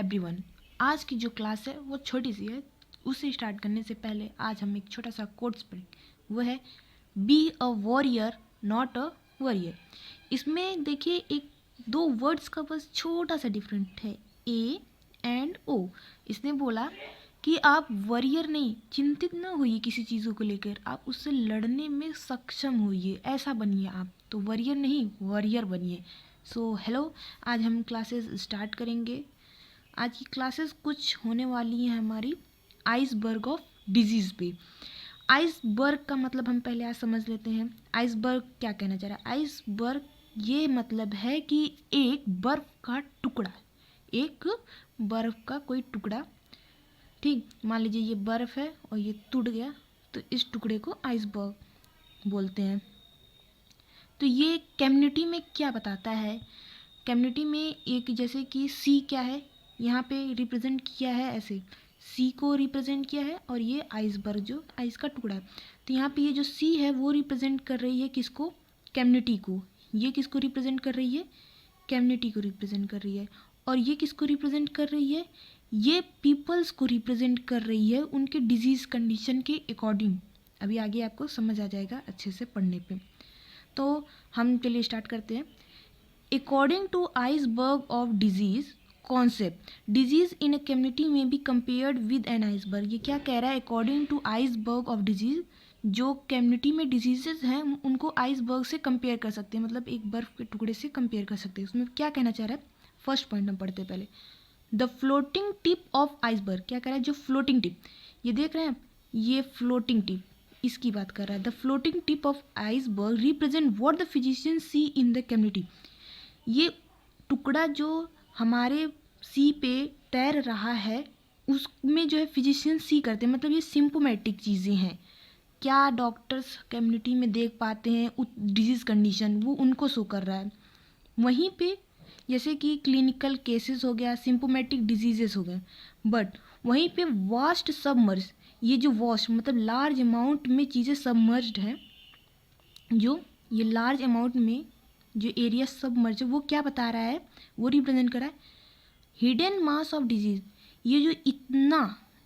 Everyone. आज की जो क्लास है वो छोटी सी है, उसे स्टार्ट करने से पहले आज हम एक छोटा सा कोट्स पढ़ें। वो है be a warrior not a warrior. इसमें देखिए एक दो वर्ड्स का बस छोटा सा डिफरेंट है, ए एंड ओ। इसने बोला कि आप वॉरियर नहीं, चिंतित न होइए किसी चीज़ों को लेकर, आप उससे लड़ने में सक्षम होइए, ऐसा बनिए आप। तो वॉरियर नहीं, वॉरियर बनिए। सो हेलो, आज हम क्लासेस स्टार्ट करेंगे। आज की क्लासेस कुछ होने वाली हैं हमारी आइसबर्ग ऑफ डिजीज़ पे। आइसबर्ग का मतलब हम पहले आज समझ लेते हैं। आइसबर्ग क्या कहना चाह रहा है? आइसबर्ग ये मतलब है कि एक बर्फ़ का टुकड़ा, एक बर्फ़ का कोई टुकड़ा, ठीक। मान लीजिए ये बर्फ़ है और ये टूट गया, तो इस टुकड़े को आइसबर्ग बोलते हैं। तो ये कम्युनिटी में क्या बताता है? कम्युनिटी में एक जैसे कि सी क्या है, यहाँ पे रिप्रेजेंट किया है, ऐसे सी को रिप्रेजेंट किया है और ये आइसबर्ग जो आइस का टुकड़ा है। तो यहाँ पे ये जो सी है वो रिप्रेजेंट कर रही है किसको? कम्युनिटी को। ये किसको रिप्रेजेंट कर रही है? कम्युनिटी को रिप्रेजेंट कर रही है। और ये किसको रिप्रेजेंट कर रही है? ये पीपल्स को रिप्रेजेंट कर रही है उनके डिजीज़ कंडीशन के अकॉर्डिंग। अभी आगे आपको समझ आ जाएगा अच्छे से पढ़ने पे। तो हम चलिए स्टार्ट करते हैं। According to iceberg of disease concept, disease in a community may be compared with an iceberg। ये क्या कह रहा है? According to iceberg of disease, जो कम्युनिटी में डिजीजेज हैं उनको आइसबर्ग से कंपेयर कर सकते हैं, मतलब एक बर्फ के टुकड़े से कंपेयर कर सकते हैं। उसमें क्या कहना चाह रहा है? फर्स्ट पॉइंट हम पढ़ते हैं पहले। The floating tip of iceberg क्या कह रहा है? जो फ्लोटिंग टिप, ये देख रहे हैं आप, ये फ्लोटिंग टिप, इसकी बात कर रहा है। The floating tip of iceberg represent what the physician see in the community. ये टुकड़ा जो हमारे सी पे तैर रहा है उसमें जो है फिजिशियन सी करते हैं, मतलब ये सिम्पोमेटिक चीज़ें हैं। क्या डॉक्टर्स कम्युनिटी में देख पाते हैं उस डिजीज़ कंडीशन, वो उनको शो कर रहा है। वहीं पे जैसे कि क्लिनिकल केसेस हो गया, सिम्पोमेटिक डिजीजेस हो गए, बट वहीं पे वास्ट सबमर्ज, ये जो वास्ट मतलब लार्ज अमाउंट में चीज़ें सबमर्ज्ड हैं, जो ये लार्ज अमाउंट में जो एरिया सबमर्ज है वो क्या बता रहा है? वो रिप्रेजेंट कर रहा है हिडन मास ऑफ डिजीज। ये जो इतना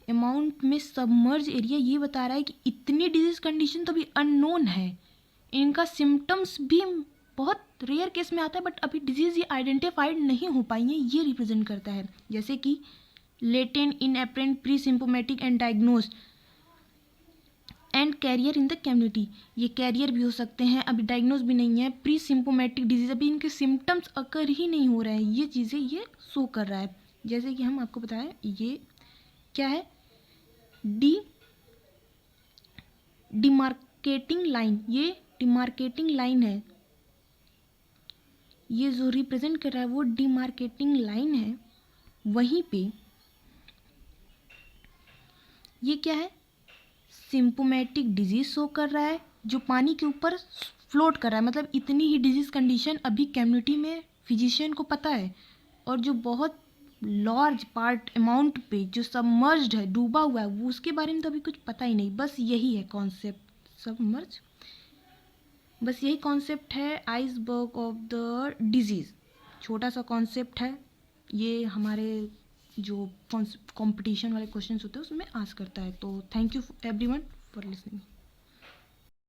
अमाउंट में सबमर्ज एरिया, ये बता रहा है कि इतनी डिजीज कंडीशन तो अभी अननोन है, इनका सिम्टम्स भी बहुत रेयर केस में आता है, बट अभी डिजीज ये आइडेंटिफाइड नहीं हो पाई है, ये रिप्रेजेंट करता है। जैसे कि latent, inapparent, pre symptomatic and diagnosed and carrier in the community. ये कैरियर भी हो सकते हैं, अभी डायग्नोज भी नहीं है। प्री सिम्पोमेटिक डिजीज, अभी इनके सिम्टम्स अकर ही नहीं हो रहे हैं, ये चीज़ें ये शो कर रहा है। जैसे कि हम आपको बताएं, ये क्या है? डिमार्केटिंग लाइन, ये डिमार्केटिंग लाइन है, ये जो रिप्रेजेंट कर रहा है वो डिमार्केटिंग लाइन है। वहीं पे ये क्या है? सिम्पोमेटिक डिजीज शो कर रहा है जो पानी के ऊपर फ्लोट कर रहा है, मतलब इतनी ही डिजीज कंडीशन अभी कम्युनिटी में फिजिशियन को पता है, और जो बहुत लार्ज पार्ट अमाउंट पे जो सबमर्ज्ड है, डूबा हुआ है, वो उसके बारे में तो अभी कुछ पता ही नहीं। बस यही है कॉन्सेप्ट, सबमर्ज, बस यही कॉन्सेप्ट है आइसबर्ग ऑफ द डिजीज़। छोटा सा कॉन्सेप्ट है ये, हमारे जो कंपटीशन वाले क्वेश्चंस होते हैं उसमें आस्क करता है। तो thank you everyone for listening.